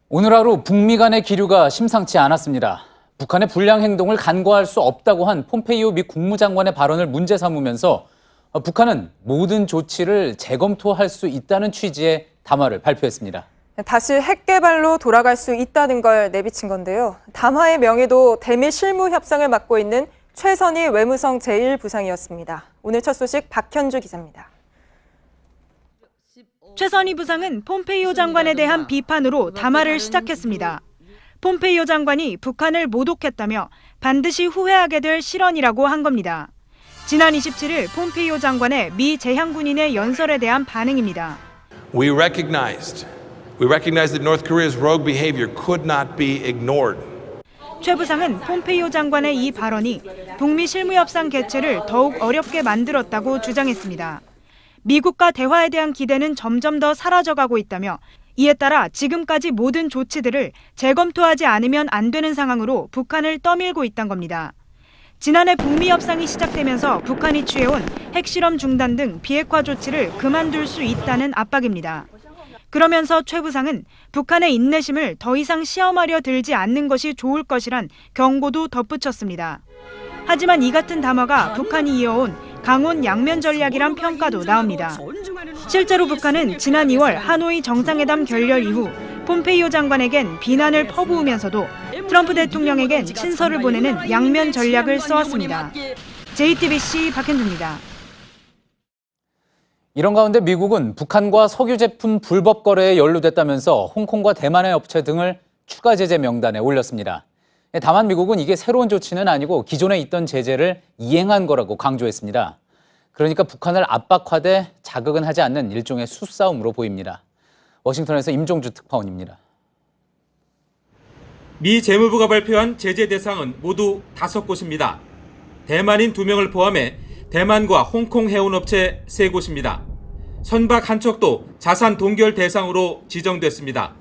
오늘 하루 북미 간의 기류가 심상치 않았습니다. 북한의 불량 행동을 간과할 수 없다고 한 폼페이오 미 국무장관의 발언을 문제 삼으면서 북한은 모든 조치를 재검토할 수 있다는 취지의 담화를 발표했습니다. 다시 핵 개발로 돌아갈 수 있다는 걸 내비친 건데요. 담화의 명의도 대미 실무 협상을 맡고 있는 최선희 외무성 제1부상이었습니다. 오늘 첫 소식 박현주 기자입니다. 최선희 부상은 폼페이오 장관에 대한 비판으로 담화를 시작했습니다. 폼페이오 장관이 북한을 모독했다며 반드시 후회하게 될 실언이라고 한 겁니다. 지난 27일 폼페이오 장관의 미 재향군인의 연설에 대한 반응입니다. We recognized that North Korea's rogue behavior could not be ignored. 최 부상은 폼페이오 장관의 이 발언이 북미 실무협상 개최를 더욱 어렵게 만들었다고 주장했습니다. 미국과 대화에 대한 기대는 점점 더 사라져가고 있다며 이에 따라 지금까지 모든 조치들을 재검토하지 않으면 안 되는 상황으로 북한을 떠밀고 있다는 겁니다. 지난해 북미 협상이 시작되면서 북한이 취해온 핵실험 중단 등 비핵화 조치를 그만둘 수 있다는 압박입니다. 그러면서 최 부상은 북한의 인내심을 더 이상 시험하려 들지 않는 것이 좋을 것이란 경고도 덧붙였습니다. 하지만 이 같은 담화가 북한이 이어온 강원 양면 전략이란 평가도 나옵니다. 실제로 북한은 지난 2월 하노이 정상회담 결렬 이후 폼페이오 장관에겐 비난을 퍼부으면서도 트럼프 대통령에겐 친서를 보내는 양면 전략을 써왔습니다. JTBC 박현주입니다. 이런 가운데 미국은 북한과 석유 제품 불법 거래에 연루됐다면서 홍콩과 대만의 업체 등을 추가 제재 명단에 올렸습니다. 다만 미국은 이게 새로운 조치는 아니고 기존에 있던 제재를 이행한 거라고 강조했습니다. 그러니까 북한을 압박하되 자극은 하지 않는 일종의 수싸움으로 보입니다. 워싱턴에서 임종주 특파원입니다. 미 재무부가 발표한 제재 대상은 모두 5곳입니다. 대만인 2명을 포함해 대만과 홍콩 해운업체 3곳입니다. 선박 한 척도 자산 동결 대상으로 지정됐습니다.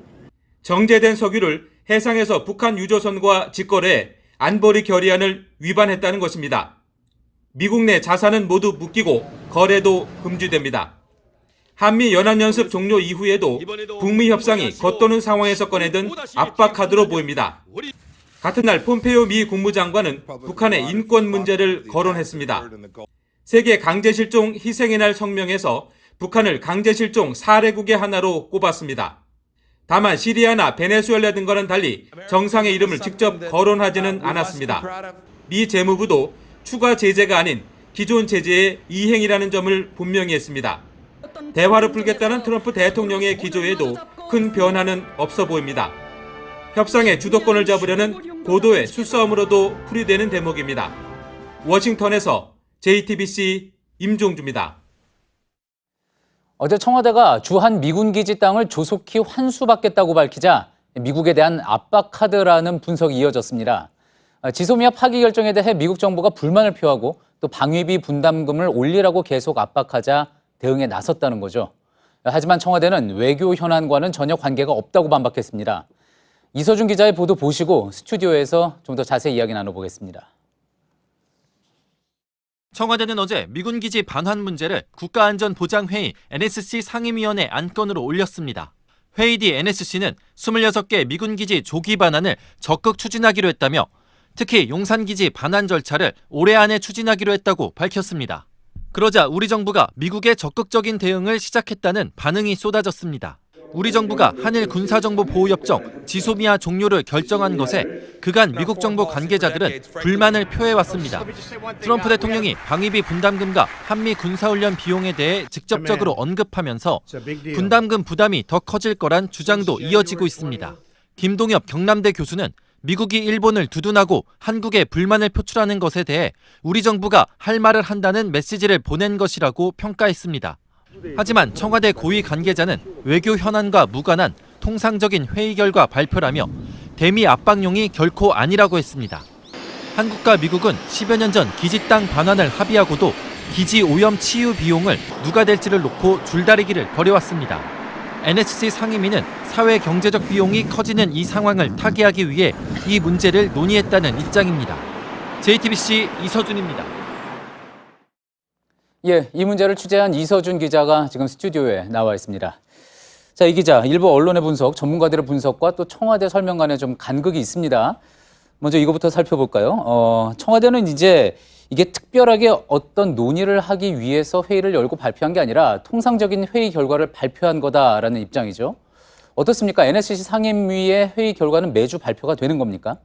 정제된 석유를 해상에서 북한 유조선과 직거래해 안보리 결의안을 위반했다는 것입니다. 미국 내 자산은 모두 묶이고 거래도 금지됩니다. 한미 연합연습 종료 이후에도 북미 협상이 겉도는 상황에서 꺼내든 압박카드로 보입니다. 같은 날 폼페이오 미 국무장관은 북한의 인권 문제를 거론했습니다. 세계 강제실종 희생의 날 성명에서 북한을 강제실종 사례국의 하나로 꼽았습니다. 다만 시리아나 베네수엘라 등과는 달리 정상의 이름을 직접 거론하지는 않았습니다. 미 재무부도 추가 제재가 아닌 기존 제재의 이행이라는 점을 분명히 했습니다. 대화로 풀겠다는 트럼프 대통령의 기조에도 큰 변화는 없어 보입니다. 협상의 주도권을 잡으려는 고도의 수싸움으로도 풀이되는 대목입니다. 워싱턴에서 JTBC 임종주입니다. 어제 청와대가 주한 미군 기지 땅을 조속히 환수받겠다고 밝히자 미국에 대한 압박 카드라는 분석이 이어졌습니다. 지소미아 파기 결정에 대해 미국 정부가 불만을 표하고 또 방위비 분담금을 올리라고 계속 압박하자 대응에 나섰다는 거죠. 하지만 청와대는 외교 현안과는 전혀 관계가 없다고 반박했습니다. 이서준 기자의 보도 보시고 스튜디오에서 좀 더 자세히 이야기 나눠보겠습니다. 청와대는 어제 미군 기지 반환 문제를 국가안전보장회의 NSC 상임위원회 안건으로 올렸습니다. 회의 뒤 NSC는 26개 미군 기지 조기 반환을 적극 추진하기로 했다며 특히 용산 기지 반환 절차를 올해 안에 추진하기로 했다고 밝혔습니다. 그러자 우리 정부가 미국의 적극적인 대응을 시작했다는 반응이 쏟아졌습니다. 우리 정부가 한일 군사정보보호협정 지소미아 종료를 결정한 것에 그간 미국 정부 관계자들은 불만을 표해왔습니다. 트럼프 대통령이 방위비 분담금과 한미 군사훈련 비용에 대해 직접적으로 언급하면서 분담금 부담이 더 커질 거란 주장도 이어지고 있습니다. 김동엽 경남대 교수는 미국이 일본을 두둔하고 한국에 불만을 표출하는 것에 대해 우리 정부가 할 말을 한다는 메시지를 보낸 것이라고 평가했습니다. 하지만 청와대 고위 관계자는 외교 현안과 무관한 통상적인 회의 결과 발표라며 대미 압박용이 결코 아니라고 했습니다. 한국과 미국은 10여 년 전 기지 땅 반환을 합의하고도 기지 오염 치유 비용을 누가 댈지를 놓고 줄다리기를 벌여왔습니다. NSC 상임위는 사회 경제적 비용이 커지는 이 상황을 타개하기 위해 이 문제를 논의했다는 입장입니다. JTBC 이서준입니다. 이 문제를 취재한 이서준 기자가 지금 스튜디오에 나와 있습니다. 자, 이 기자, 일부 언론의 분석, 전문가들의 분석과 또 청와대 설명 간에 좀 간극이 있습니다. 먼저 이거부터 살펴볼까요? 청와대는 이제 이게 특별하게 어떤 논의를 하기 위해서 회의를 열고 발표한 게 아니라 통상적인 회의 결과를 발표한 거다라는 입장이죠. 어떻습니까? NSC 상임위의 회의 결과는 매주 발표가 되는 겁니까?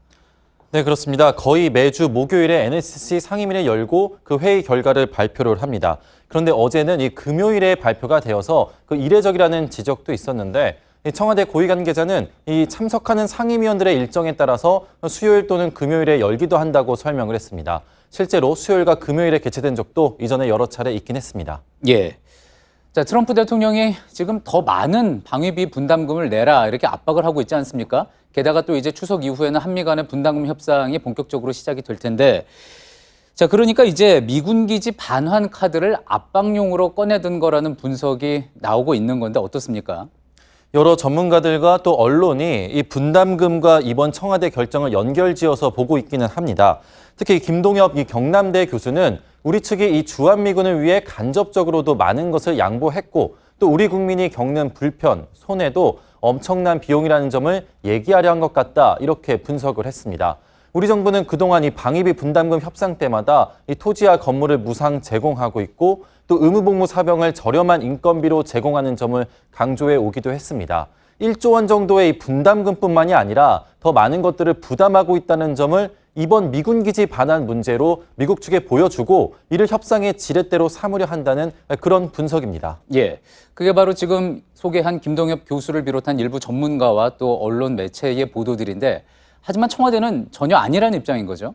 네, 그렇습니다. 거의 매주 목요일에 NSC 상임위를 열고 그 회의 결과를 발표를 합니다. 그런데 어제는 이 금요일에 발표가 되어서 그 이례적이라는 지적도 있었는데 이 청와대 고위 관계자는 이 참석하는 상임위원들의 일정에 따라서 수요일 또는 금요일에 열기도 한다고 설명을 했습니다. 실제로 수요일과 금요일에 개최된 적도 이전에 여러 차례 있긴 했습니다. 예. 자, 트럼프 대통령이 지금 더 많은 방위비 분담금을 내라 이렇게 압박을 하고 있지 않습니까? 게다가 또 이제 추석 이후에는 한미 간의 분담금 협상이 본격적으로 시작이 될 텐데, 자, 그러니까 이제 미군 기지 반환 카드를 압박용으로 꺼내든 거라는 분석이 나오고 있는 건데 어떻습니까? 여러 전문가들과 또 언론이 이 분담금과 이번 청와대 결정을 연결지어서 보고 있기는 합니다. 특히 김동엽 이 경남대 교수는 우리 측이 이 주한미군을 위해 간접적으로도 많은 것을 양보했고 또 우리 국민이 겪는 불편, 손해도 엄청난 비용이라는 점을 얘기하려 한 것 같다 이렇게 분석을 했습니다. 우리 정부는 그동안 이 방위비 분담금 협상 때마다 이 토지와 건물을 무상 제공하고 있고 또 의무복무 사병을 저렴한 인건비로 제공하는 점을 강조해 오기도 했습니다. 1조 원 정도의 이 분담금뿐만이 아니라 더 많은 것들을 부담하고 있다는 점을 이번 미군 기지 반환 문제로 미국 측에 보여주고 이를 협상의 지렛대로 삼으려 한다는 그런 분석입니다. 예, 그게 바로 지금 소개한 김동엽 교수를 비롯한 일부 전문가와 또 언론 매체의 보도들인데 하지만 청와대는 전혀 아니라는 입장인 거죠?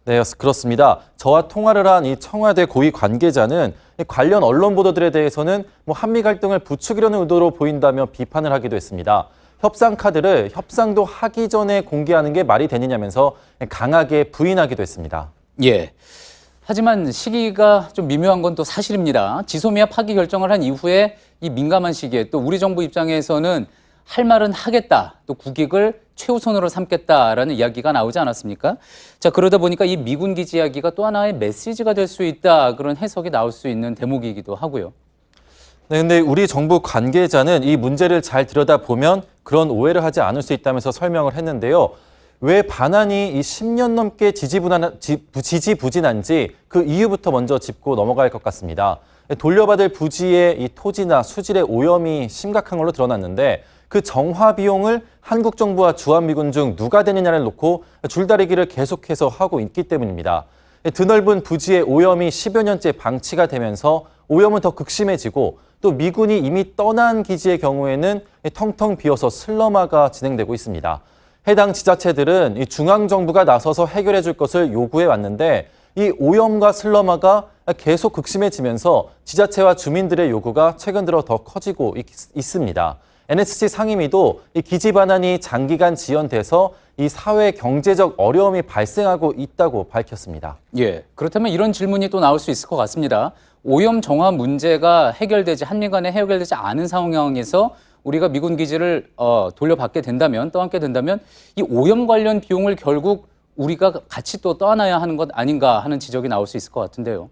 네, 그렇습니다. 저와 통화를 한 이 청와대 고위 관계자는 관련 언론 보도들에 대해서는 한미 갈등을 부추기려는 의도로 보인다며 비판을 하기도 했습니다. 협상 카드를 협상도 하기 전에 공개하는 게 말이 되느냐면서 강하게 부인하기도 했습니다. 예. 하지만 시기가 좀 미묘한 건 또 사실입니다. 지소미아 파기 결정을 한 이후에 이 민감한 시기에 또 우리 정부 입장에서는 할 말은 하겠다, 또 국익을 최우선으로 삼겠다라는 이야기가 나오지 않았습니까? 자, 그러다 보니까 이 미군 기지 이야기가 또 하나의 메시지가 될 수 있다, 그런 해석이 나올 수 있는 대목이기도 하고요. 네, 근데 우리 정부 관계자는 이 문제를 잘 들여다보면 그런 오해를 하지 않을 수 있다면서 설명을 했는데요. 왜 반환이 이 10년 넘게 지지부진한지 그 이유부터 먼저 짚고 넘어갈 것 같습니다. 돌려받을 부지의 이 토지나 수질의 오염이 심각한 걸로 드러났는데 그 정화 비용을 한국 정부와 주한미군 중 누가 되느냐를 놓고 줄다리기를 계속해서 하고 있기 때문입니다. 드넓은 부지의 오염이 10여 년째 방치가 되면서 오염은 더 극심해지고 또 미군이 이미 떠난 기지의 경우에는 텅텅 비어서 슬럼화가 진행되고 있습니다. 해당 지자체들은 이 중앙정부가 나서서 해결해 줄 것을 요구해 왔는데 이 오염과 슬럼화가 계속 극심해지면서 지자체와 주민들의 요구가 최근 들어 더 커지고 있습니다. NSC 상임위도 이 기지 반환이 장기간 지연돼서 이 사회 경제적 어려움이 발생하고 있다고 밝혔습니다. 예, 그렇다면 이런 질문이 또 나올 수 있을 것 같습니다. 오염 정화 문제가 한미 간에 해결되지 않은 상황에서 우리가 미군 기지를 돌려받게 된다면, 떠안게 된다면 이 오염 관련 비용을 결국 우리가 같이 또 떠안아야 하는 것 아닌가 하는 지적이 나올 수 있을 것 같은데요.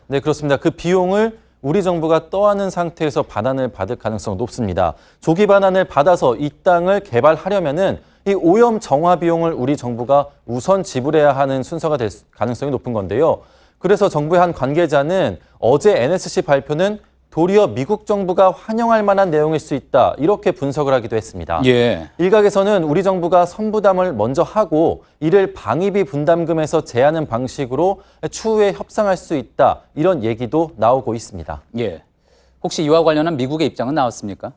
네, 그렇습니다. 그 비용을 우리 정부가 떠안은 상태에서 반환을 받을 가능성이 높습니다. 조기 반환을 받아서 이 땅을 개발하려면은 이 오염 정화 비용을 우리 정부가 우선 지불해야 하는 순서가 될 가능성이 높은 건데요. 그래서 정부의 한 관계자는 어제 NSC 발표는 도리어 미국 정부가 환영할 만한 내용일 수 있다, 이렇게 분석을 하기도 했습니다. 예. 일각에서는 우리 정부가 선부담을 먼저 하고 이를 방위비 분담금에서 제하는 방식으로 추후에 협상할 수 있다, 이런 얘기도 나오고 있습니다. 예. 혹시 이와 관련한 미국의 입장은 나왔습니까?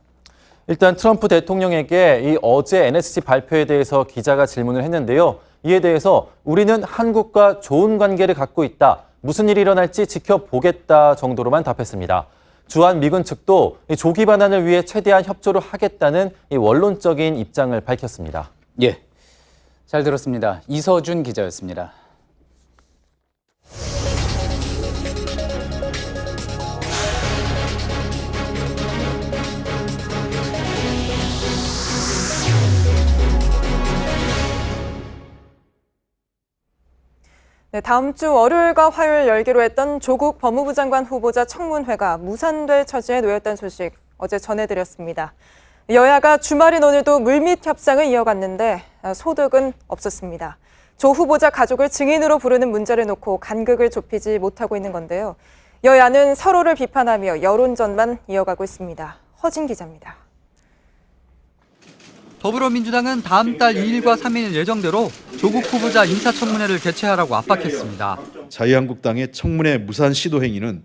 일단 트럼프 대통령에게 이 어제 NSC 발표에 대해서 기자가 질문을 했는데요. 이에 대해서 우리는 한국과 좋은 관계를 갖고 있다, 무슨 일이 일어날지 지켜보겠다 정도로만 답했습니다. 주한미군 측도 조기 반환을 위해 최대한 협조를 하겠다는 이 원론적인 입장을 밝혔습니다. 예, 잘 들었습니다. 이서준 기자였습니다. 네, 다음 주 월요일과 화요일 열기로 했던 조국 법무부 장관 후보자 청문회가 무산될 처지에 놓였다는 소식 어제 전해드렸습니다. 여야가 주말인 오늘도 물밑 협상을 이어갔는데 소득은 없었습니다. 조 후보자 가족을 증인으로 부르는 문제를 놓고 간극을 좁히지 못하고 있는 건데요. 여야는 서로를 비판하며 여론전만 이어가고 있습니다. 허진 기자입니다. 더불어민주당은 다음 달 2일과 3일 예정대로 조국 후보자 인사청문회를 개최하라고 압박했습니다. 자유한국당의 청문회 무산 시도 행위는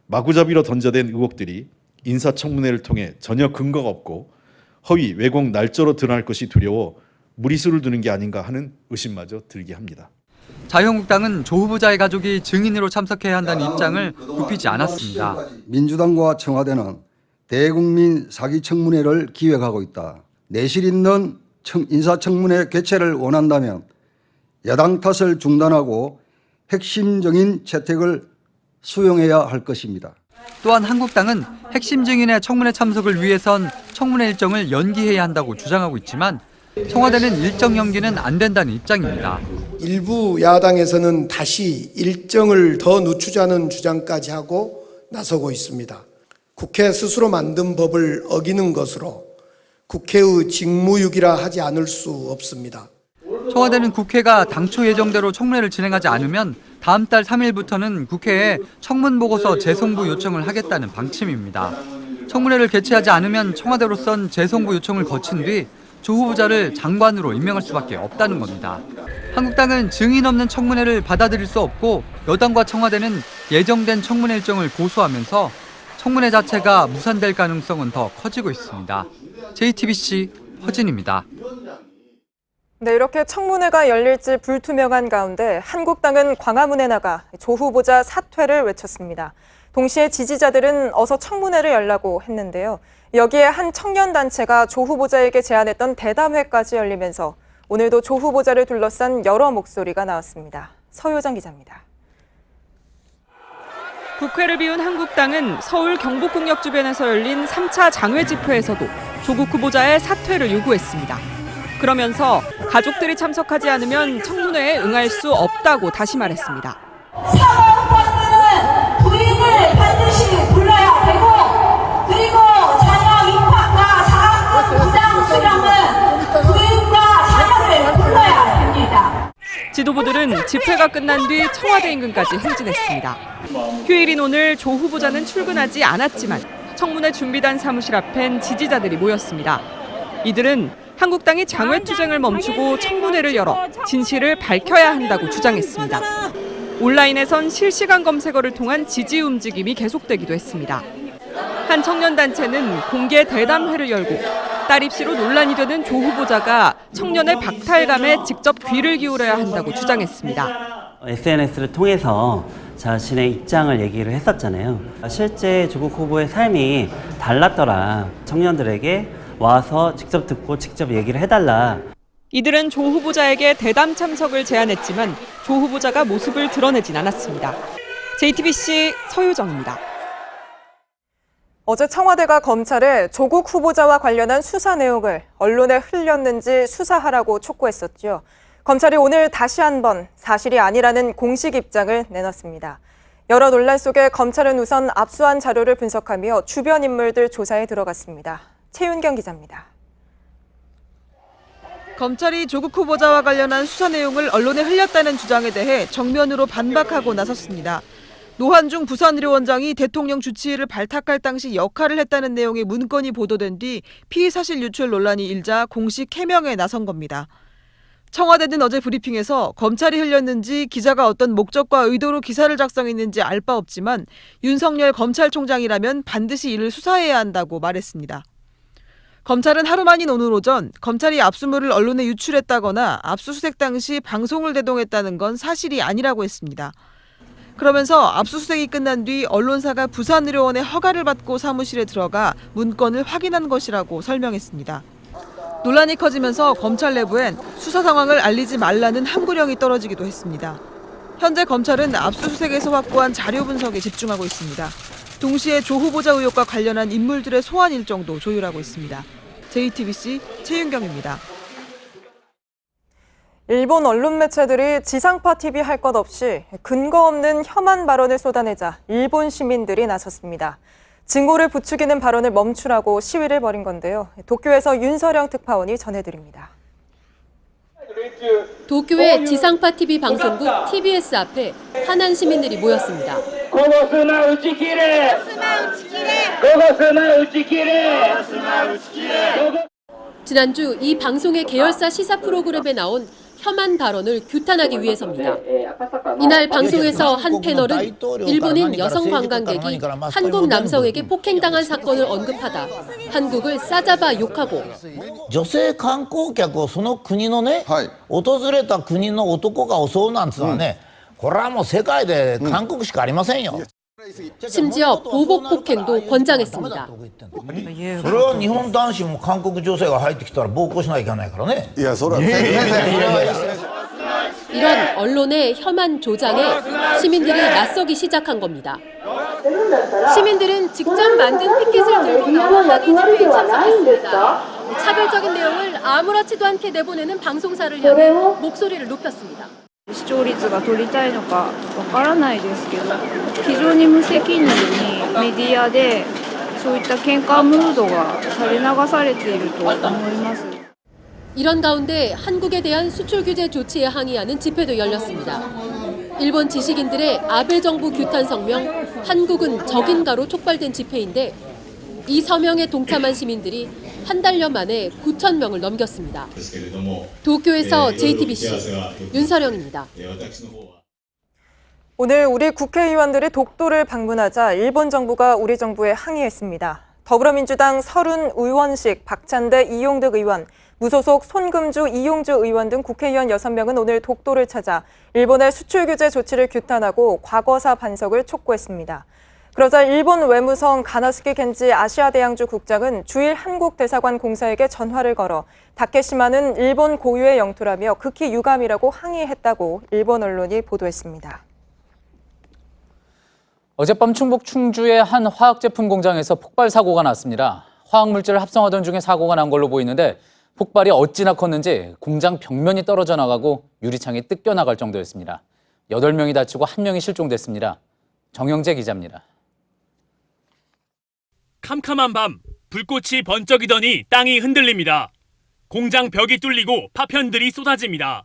마구잡이로 던져댄 의혹들이 인사청문회를 통해 전혀 근거가 없고 허위, 왜곡, 날조로 드러날 것이 두려워 무리수를 두는 게 아닌가 하는 의심마저 들게 합니다. 자유한국당은 조 후보자의 가족이 증인으로 참석해야 한다는 입장을 굽히지 않았습니다. 민주당과 청와대는 대국민 사기청문회를 기획하고 있다. 내실 있는 인사청문회 개최를 원한다면 야당 탓을 중단하고 핵심적인 채택을 수용해야 할 것입니다. 또한 한국당은 핵심 증인의 청문회 참석을 위해선 청문회 일정을 연기해야 한다고 주장하고 있지만 청와대는 일정 연기는 안 된다는 입장입니다. 일부 야당에서는 다시 일정을 더 늦추자는 주장까지 하고 나서고 있습니다. 국회 스스로 만든 법을 어기는 것으로 국회의 직무유기라 하지 않을 수 없습니다. 청와대는 국회가 당초 예정대로 청문회를 진행하지 않으면 다음 달 3일부터는 국회에 청문보고서 재송부 요청을 하겠다는 방침입니다. 청문회를 개최하지 않으면 청와대로선 재송부 요청을 거친 뒤 조 후보자를 장관으로 임명할 수밖에 없다는 겁니다. 한국당은 증인 없는 청문회를 받아들일 수 없고 여당과 청와대는 예정된 청문회 일정을 고수하면서 청문회 자체가 무산될 가능성은 더 커지고 있습니다. JTBC 허진입니다. 네, 이렇게 청문회가 열릴지 불투명한 가운데 한국당은 광화문에 나가 조 후보자 사퇴를 외쳤습니다. 동시에 지지자들은 어서 청문회를 열라고 했는데요. 여기에 한 청년단체가 조 후보자에게 제안했던 대담회까지 열리면서 오늘도 조 후보자를 둘러싼 여러 목소리가 나왔습니다. 서효정 기자입니다. 국회를 비운 한국당은 서울 경복궁역 주변에서 열린 3차 장외 집회에서도 조국 후보자의 사퇴를 요구했습니다. 그러면서 가족들이 참석하지 않으면 청문회에 응할 수 없다고 다시 말했습니다. 사모펀드는 부인을 반드시 불러야 되고 그리고 자녀 입학과 장학금 부당 수령은 부인과 자녀를 불러야 됩니다. 지도부들은 집회가 끝난 뒤 청와대 인근까지 행진했습니다. 휴일인 오늘 조 후보자는 출근하지 않았지만 청문회 준비단 사무실 앞엔 지지자들이 모였습니다. 이들은 한국당이 장외투쟁을 멈추고 청문회를 열어 진실을 밝혀야 한다고 주장했습니다. 온라인에선 실시간 검색어를 통한 지지 움직임이 계속되기도 했습니다. 한 청년단체는 공개 대담회를 열고 딸 입시로 논란이 되는 조 후보자가 청년의 박탈감에 직접 귀를 기울여야 한다고 주장했습니다. SNS를 통해서 자신의 입장을 얘기를 했었잖아요. 실제 조국 후보의 삶이 달랐더라. 청년들에게 와서 직접 듣고 직접 얘기를 해달라. 이들은 조 후보자에게 대담 참석을 제안했지만 조 후보자가 모습을 드러내진 않았습니다. JTBC 서효정입니다. 어제 청와대가 검찰에 조국 후보자와 관련한 수사 내용을 언론에 흘렸는지 수사하라고 촉구했었죠. 검찰이 오늘 다시 한번 사실이 아니라는 공식 입장을 내놨습니다. 여러 논란 속에 검찰은 우선 압수한 자료를 분석하며 주변 인물들 조사에 들어갔습니다. 최윤경 기자입니다. 검찰이 조국 후보자와 관련한 수사 내용을 언론에 흘렸다는 주장에 대해 정면으로 반박하고 나섰습니다. 노한중 부산의료원장이 대통령 주치의를 발탁할 당시 역할을 했다는 내용의 문건이 보도된 뒤 피의사실 유출 논란이 일자 공식 해명에 나선 겁니다. 청와대는 어제 브리핑에서 검찰이 흘렸는지 기자가 어떤 목적과 의도로 기사를 작성했는지 알 바 없지만 윤석열 검찰총장이라면 반드시 이를 수사해야 한다고 말했습니다. 검찰은 하루 만인 오늘 오전 검찰이 압수물을 언론에 유출했다거나 압수수색 당시 방송을 대동했다는 건 사실이 아니라고 했습니다. 그러면서 압수수색이 끝난 뒤 언론사가 부산의료원의 허가를 받고 사무실에 들어가 문건을 확인한 것이라고 설명했습니다. 논란이 커지면서 검찰 내부엔 수사 상황을 알리지 말라는 항구령이 떨어지기도 했습니다. 현재 검찰은 압수수색에서 확보한 자료 분석에 집중하고 있습니다. 동시에 조 후보자 의혹과 관련한 인물들의 소환 일정도 조율하고 있습니다. JTBC 최윤경입니다. 일본 언론 매체들이 지상파 TV 할 것 없이 근거 없는 혐한 발언을 쏟아내자 일본 시민들이 나섰습니다. 증오를 부추기는 발언을 멈추라고 시위를 벌인 건데요. 도쿄에서 윤서령 특파원이 전해드립니다. 도쿄의 지상파 TV 방송국 TBS 앞에 화난 시민들이 모였습니다. 지난주 이 방송의 계열사 시사 프로그램에 나온 혐한 발언을 규탄하기 위해서입니다. 이날 방송에서 한 패널은 일본인 여성 관광객이 한국 남성에게 폭행당한 사건을 언급하다 한국을 싸잡아 욕하고 女性観光客をその国のね、訪れた国の男が襲うなんてのはね、これはもう世界で韓国しかありませんよ。 심지어 보복 폭행도 권장했습니다. それは日本男子も韓国女性が入ってきたら暴行しなきゃいけないからね。いや、それは 이런 언론의 혐한 조장에 시민들이 맞서기 시작한 겁니다. 시민들은 직접 만든 피켓을 들고 나와 항의 집회에 참석했습니다. 차별적인 내용을 아무렇지도 않게 내보내는 방송사를 향해 목소리를 높였습니다. 視聴率が取りたいのかわからないですけど、非常に無責任にメディアでそういった喧嘩ムードが垂れ流されていると思います。 이런 가운데 한국에 대한 수출 규제 조치에 항의하는 집회도 열렸습니다. 일본 지식인들의 아베 정부 규탄 성명 한국은 적인가로 촉발된 집회인데 이 서명에 동참한 시민들이 한 달여 만에 9천 명을 넘겼습니다. 도쿄에서 JTBC 윤서령입니다. 오늘 우리 국회의원들이 독도를 방문하자 일본 정부가 우리 정부에 항의했습니다. 더불어민주당 서른 의원식 박찬대 이용득 의원, 무소속 손금주 이용주 의원 등 국회의원 6명은 오늘 독도를 찾아 일본의 수출 규제 조치를 규탄하고 과거사 반성을 촉구했습니다. 그러자 일본 외무성 가나스키 겐지 아시아대양주 국장은 주일 한국 대사관 공사에게 전화를 걸어 다케시마는 일본 고유의 영토라며 극히 유감이라고 항의했다고 일본 언론이 보도했습니다. 어젯밤 충북 충주의 한 화학제품 공장에서 폭발 사고가 났습니다. 화학물질을 합성하던 중에 사고가 난 걸로 보이는데 폭발이 어찌나 컸는지 공장 벽면이 떨어져 나가고 유리창이 뜯겨나갈 정도였습니다. 8명이 다치고 1명이 실종됐습니다. 정영재 기자입니다. 캄캄한 밤, 불꽃이 번쩍이더니 땅이 흔들립니다. 공장 벽이 뚫리고 파편들이 쏟아집니다.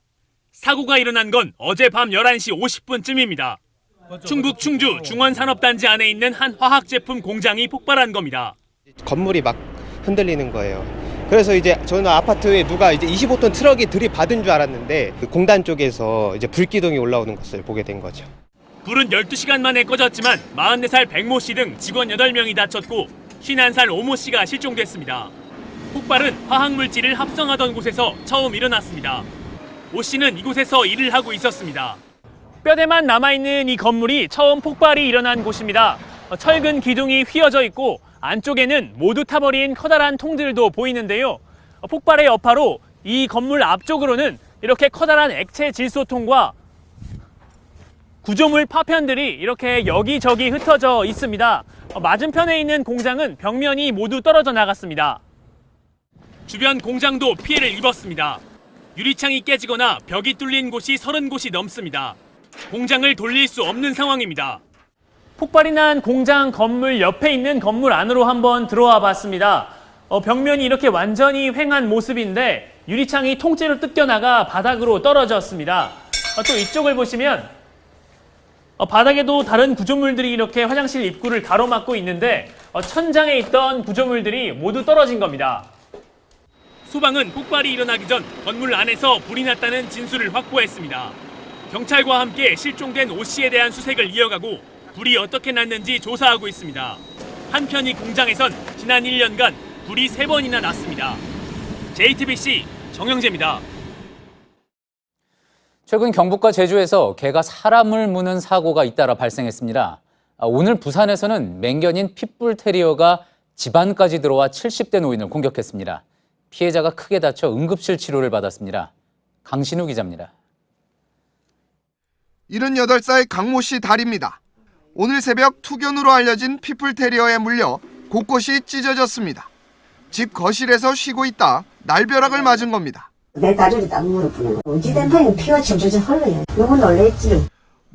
사고가 일어난 건 어젯밤 11시 50분쯤입니다. 충북 충주 중원산업단지 안에 있는 한 화학제품 공장이 폭발한 겁니다. 건물이 막 흔들리는 거예요. 그래서 이제 저는 아파트에 누가 이제 25톤 트럭이 들이받은 줄 알았는데 공단 쪽에서 이제 불기둥이 올라오는 것을 보게 된 거죠. 불은 12시간 만에 꺼졌지만 44살 백모 씨 등 직원 8명이 다쳤고 51살 오모 씨가 실종됐습니다. 폭발은 화학물질을 합성하던 곳에서 처음 일어났습니다. 오 씨는 이곳에서 일을 하고 있었습니다. 뼈대만 남아있는 이 건물이 처음 폭발이 일어난 곳입니다. 철근 기둥이 휘어져 있고 안쪽에는 모두 타버린 커다란 통들도 보이는데요. 폭발의 여파로 이 건물 앞쪽으로는 이렇게 커다란 액체 질소통과 구조물 파편들이 이렇게 여기저기 흩어져 있습니다. 맞은편에 있는 공장은 벽면이 모두 떨어져 나갔습니다. 주변 공장도 피해를 입었습니다. 유리창이 깨지거나 벽이 뚫린 곳이 30곳이 넘습니다. 공장을 돌릴 수 없는 상황입니다. 폭발이 난 공장 건물 옆에 있는 건물 안으로 한번 들어와 봤습니다. 벽면이 이렇게 완전히 휑한 모습인데 유리창이 통째로 뜯겨나가 바닥으로 떨어졌습니다. 또 이쪽을 보시면 바닥에도 다른 구조물들이 이렇게 화장실 입구를 가로막고 있는데 천장에 있던 구조물들이 모두 떨어진 겁니다. 소방은 폭발이 일어나기 전 건물 안에서 불이 났다는 진술을 확보했습니다. 경찰과 함께 실종된 오 씨에 대한 수색을 이어가고 불이 어떻게 났는지 조사하고 있습니다. 한편 이 공장에선 지난 1년간 불이 3번이나 났습니다. JTBC 정영재입니다. 최근 경북과 제주에서 개가 사람을 무는 사고가 잇따라 발생했습니다. 오늘 부산에서는 맹견인 핏불 테리어가 집안까지 들어와 70대 노인을 공격했습니다. 피해자가 크게 다쳐 응급실 치료를 받았습니다. 강신우 기자입니다. 78살 강모 씨 다리입니다. 오늘 새벽 투견으로 알려진 핏불 테리어에 물려 곳곳이 찢어졌습니다. 집 거실에서 쉬고 있다 날벼락을 맞은 겁니다. 내 다리를 딱 물어보는 거야. 어찌된 방에 피가 줄줄줄 흘러요. 너무 놀랬지.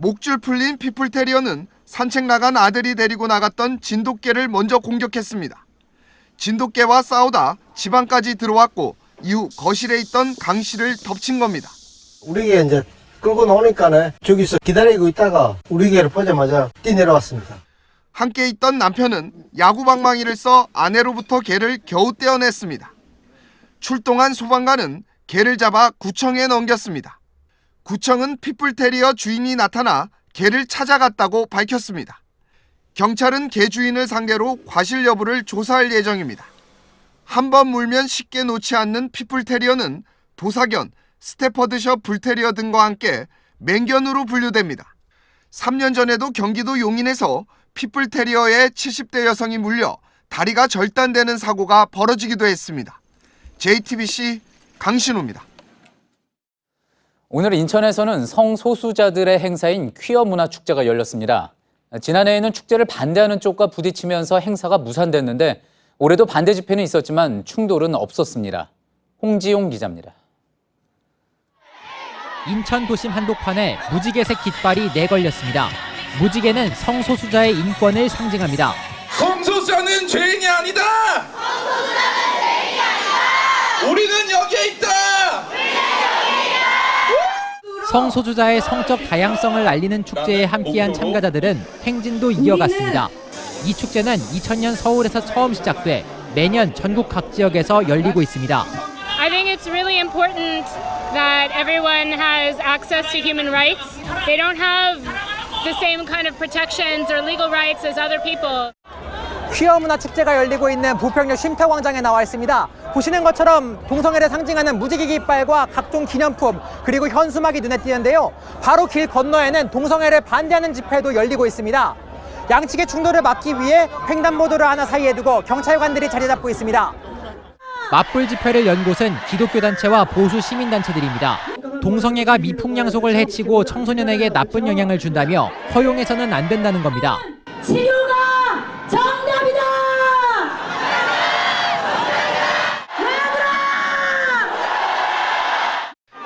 목줄 풀린 피플테리어는 산책 나간 아들이 데리고 나갔던 진돗개를 먼저 공격했습니다. 진돗개와 싸우다 집 안까지 들어왔고 이후 거실에 있던 강 씨를 덮친 겁니다. 우리 개 이제 끌고 나오니까는 저기서 기다리고 있다가 우리 개를 보자마자 뛰내려왔습니다. 함께 있던 남편은 야구방망이를 써 아내로부터 개를 겨우 떼어냈습니다. 출동한 소방관은 개를 잡아 구청에 넘겼습니다. 구청은 피플테리어 주인이 나타나 개를 찾아갔다고 밝혔습니다. 경찰은 개 주인을 상대로 과실 여부를 조사할 예정입니다. 한 번 물면 쉽게 놓지 않는 피플테리어는 도사견, 스테퍼드셔 불테리어 등과 함께 맹견으로 분류됩니다. 3년 전에도 경기도 용인에서 피플테리어에 70대 여성이 물려 다리가 절단되는 사고가 벌어지기도 했습니다. JTBC 강신호입니다. 오늘 인천에서는 성소수자들의 행사인 퀴어 문화 축제가 열렸습니다. 지난해에는 축제를 반대하는 쪽과 부딪히면서 행사가 무산됐는데 올해도 반대 집회는 있었지만 충돌은 없었습니다. 홍지용 기자입니다. 인천 도심 한복판에 무지개색 깃발이 내걸렸습니다. 무지개는 성소수자의 인권을 상징합니다. 성소수자는 죄인이 아니다! 성소수자는 죄인이 아니다! 우리는 여기에 있다! 성소수자의 성적 다양성을 알리는 축제에 함께한 참가자들은 행진도 이어갔습니다. 이 축제는 2000년 서울에서 처음 시작돼 매년 전국 각 지역에서 열리고 있습니다. I think it's really important that everyone has access to human rights. They don't have the same kind of protections or legal rights as other people. 퀴어 문화 축제가 열리고 있는 부평역 쉼터광장에 나와 있습니다. 보시는 것처럼 동성애를 상징하는 무지개 깃발과 각종 기념품 그리고 현수막이 눈에 띄는데요. 바로 길 건너에는 동성애를 반대하는 집회도 열리고 있습니다. 양측의 충돌을 막기 위해 횡단보도를 하나 사이에 두고 경찰관들이 자리 잡고 있습니다. 맞불 집회를 연 곳은 기독교 단체와 보수 시민단체들입니다. 동성애가 미풍양속을 해치고 청소년에게 나쁜 영향을 준다며 허용해서는 안 된다는 겁니다. 치료가 정답이다!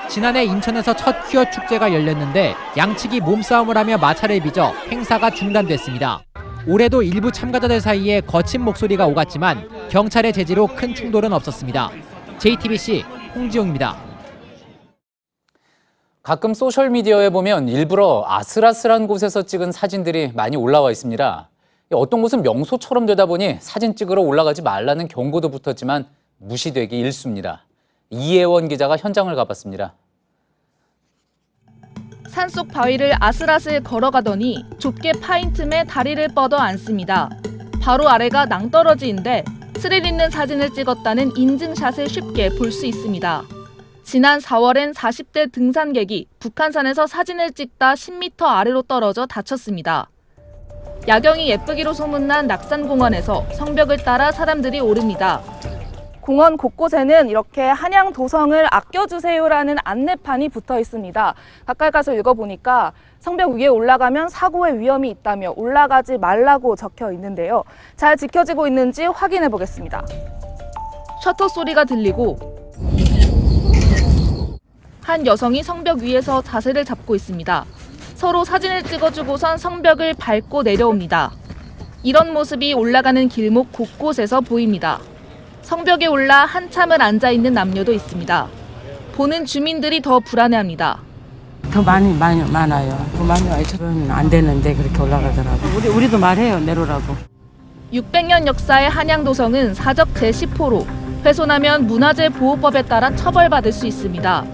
지난해 인천에서 첫 퀴어 축제가 열렸는데 양측이 몸싸움을 하며 마찰을 빚어 행사가 중단됐습니다. 올해도 일부 참가자들 사이에 거친 목소리가 오갔지만 경찰의 제지로 큰 충돌은 없었습니다. JTBC 홍지용입니다. 가끔 소셜미디어에 보면 일부러 아슬아슬한 곳에서 찍은 사진들이 많이 올라와 있습니다. 어떤 곳은 명소처럼 되다 보니 사진 찍으러 올라가지 말라는 경고도 붙었지만 무시되기 일쑤입니다. 이혜원 기자가 현장을 가봤습니다. 산속 바위를 아슬아슬 걸어가더니 좁게 파인 틈에 다리를 뻗어 앉습니다. 바로 아래가 낭떠러지인데 스릴 있는 사진을 찍었다는 인증샷을 쉽게 볼 수 있습니다. 지난 4월엔 40대 등산객이 북한산에서 사진을 찍다 10m 아래로 떨어져 다쳤습니다. 야경이 예쁘기로 소문난 낙산공원에서 성벽을 따라 사람들이 오릅니다. 공원 곳곳에는 이렇게 한양 도성을 아껴주세요라는 안내판이 붙어 있습니다. 가까이 가서 읽어보니까 성벽 위에 올라가면 사고의 위험이 있다며 올라가지 말라고 적혀 있는데요. 잘 지켜지고 있는지 확인해 보겠습니다. 셔터 소리가 들리고 한 여성이 성벽 위에서 자세를 잡고 있습니다. 서로 사진을 찍어주고선 성벽을 밟고 내려옵니다. 이런 모습이 올라가는 길목 곳곳에서 보입니다. 성벽에 올라 한참을 앉아있는 남녀도 있습니다. 보는 주민들이 더 불안해합니다. 더 많아요. 더 많이 와요. 저는 안 되는데 그렇게 올라가더라고. 우리도 말해요. 내려오라고. 600년 역사의 한양도성은 사적 제10호로 훼손하면 문화재보호법에 따라 처벌받을 수 있습니다.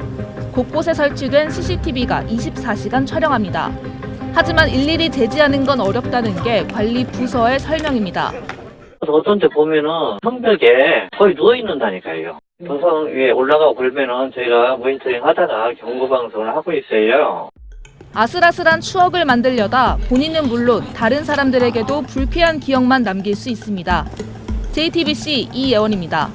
곳곳에 설치된 CCTV가 24시간 촬영합니다. 하지만 일일이 제지하는 건 어렵다는 게 관리 부서의 설명입니다. 어떤 데 보면은 성벽에 거의 누워있는다니까요. 도성 위에 올라가고 그러면은 저희가 모니터링 하다가 경고방송을 하고 있어요. 아슬아슬한 추억을 만들려다 본인은 물론 다른 사람들에게도 불쾌한 기억만 남길 수 있습니다. JTBC 이예원입니다.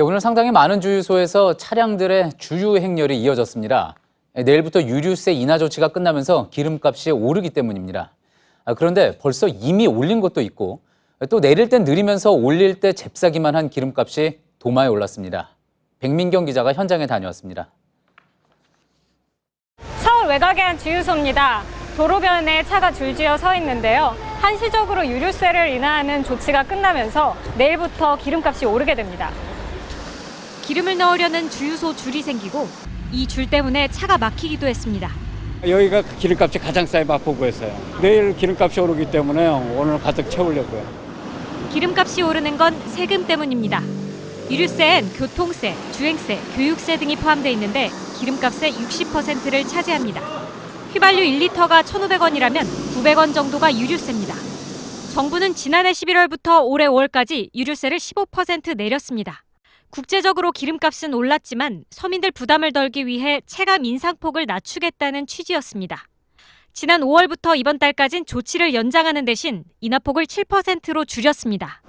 오늘 상당히 많은 주유소에서 차량들의 주유 행렬이 이어졌습니다. 내일부터 유류세 인하 조치가 끝나면서 기름값이 오르기 때문입니다. 그런데 벌써 이미 올린 것도 있고 또 내릴 땐 느리면서 올릴 때 잽싸기만 한 기름값이 도마에 올랐습니다. 백민경 기자가 현장에 다녀왔습니다. 서울 외곽의 한 주유소입니다. 도로변에 차가 줄지어 서 있는데요. 한시적으로 유류세를 인하하는 조치가 끝나면서 내일부터 기름값이 오르게 됩니다. 기름을 넣으려는 주유소 줄이 생기고 이 줄 때문에 차가 막히기도 했습니다. 여기가 기름값이 가장 싸게 맛보고였어요. 내일 기름값이 오르기 때문에 오늘 가득 채우려고요. 기름값이 오르는 건 세금 때문입니다. 유류세엔 교통세, 주행세, 교육세 등이 포함되어 있는데 기름값의 60%를 차지합니다. 휘발유 1리터가 1,500원이라면 900원 정도가 유류세입니다. 정부는 지난해 11월부터 올해 5월까지 유류세를 15% 내렸습니다. 국제적으로 기름값은 올랐지만 서민들 부담을 덜기 위해 체감 인상폭을 낮추겠다는 취지였습니다. 지난 5월부터 이번 달까진 조치를 연장하는 대신 인하폭을 7%로 줄였습니다.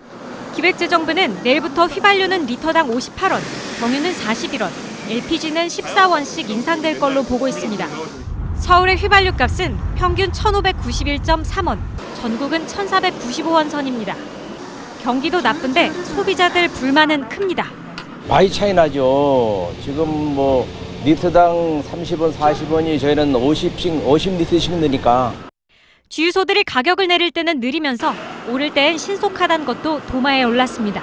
기획재정부는 내일부터 휘발유는 리터당 58원, 경유는 41원, LPG는 14원씩 인상될 걸로 보고 있습니다. 서울의 휘발유 값은 평균 1,591.3원, 전국은 1,495원 선입니다. 경기도 나쁜데 소비자들 불만은 큽니다. 많이 차이 나죠. 지금 뭐 리터당 30원, 40원이 저희는 50리터씩 넣으니까. 주유소들이 가격을 내릴 때는 느리면서 오를 땐 신속하다는 것도 도마에 올랐습니다.